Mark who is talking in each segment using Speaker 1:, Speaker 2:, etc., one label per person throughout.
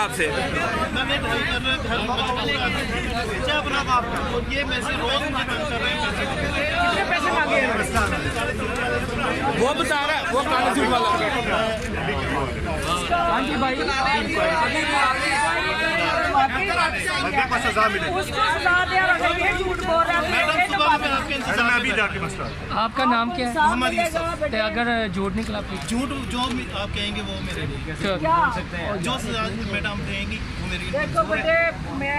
Speaker 1: आपसे?
Speaker 2: पैसे मांगे हैं?
Speaker 1: वो बता रहा है, वो काला सूट वाला।
Speaker 2: हाँ जी भाई,
Speaker 3: को सजा मिले।
Speaker 2: उसको सजा दे और अगर ये झूठ बोल रहा है
Speaker 3: मैं अभी जाके मसला।
Speaker 4: आपका नाम क्या है?
Speaker 2: मोहम्मद
Speaker 4: तो अगर झूठ निकला प्लीज।
Speaker 5: झूठ जो आप कहेंगे वो मेरे लिए,
Speaker 2: क्या
Speaker 5: जो सजा मैडम देंगी वो मेरे लिए।
Speaker 2: देखो बेटे, मैं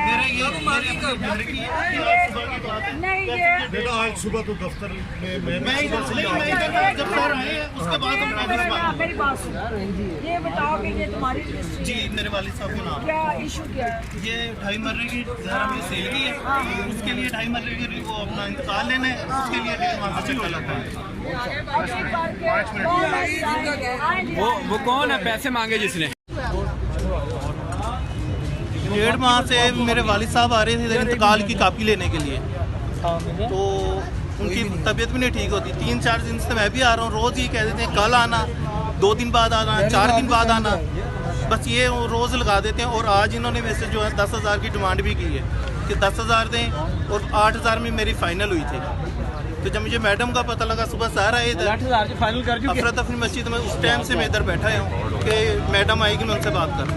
Speaker 2: नहीं ये
Speaker 3: बेटा आज सुबह तो दफ्तर में
Speaker 5: मैं इधर से जब सर आए उसके बाद हम ऑफिस में आए।
Speaker 2: मेरी बात सुनो, ये बताओ कि ये तुम्हारी रजिस्ट्री
Speaker 5: जी
Speaker 2: है,
Speaker 5: मेरे वालिद साहब के नाम।
Speaker 2: क्या इशू क्या है?
Speaker 5: ये 2.5 मरने की जरा में सेल की है, उसके लिए 2.5 मरने की वो अपना इंतकाल लेना है, उसके लिए वहाँ से चक्कर लगता है।
Speaker 1: वो कौन है पैसे मांगे जिसने?
Speaker 5: 1.5 माह से मेरे वालिद साहब आ रहे थे इंतकाल की कापी लेने के लिए, तो उनकी तबीयत भी नहीं ठीक होती। 3-4 दिन से मैं भी आ रहा हूँ, रोज़ ये कह देते हैं कल आना, 2 दिन बाद आना, 4 दिन बाद आना, बस ये रोज़ लगा देते हैं। और आज इन्होंने वैसे जो है 10,000 की डिमांड भी की है कि 10,000 दें, और 8,000 में मेरी फ़ाइनल हुई थी। तो जब मुझे मैडम का पता लगा, सुबह सर आए इधर, अफरा तफरी मस्जिद में, उस टाइम से मैं इधर बैठा हूँ कि मैडम आएगी मैं उनसे बात करूँ।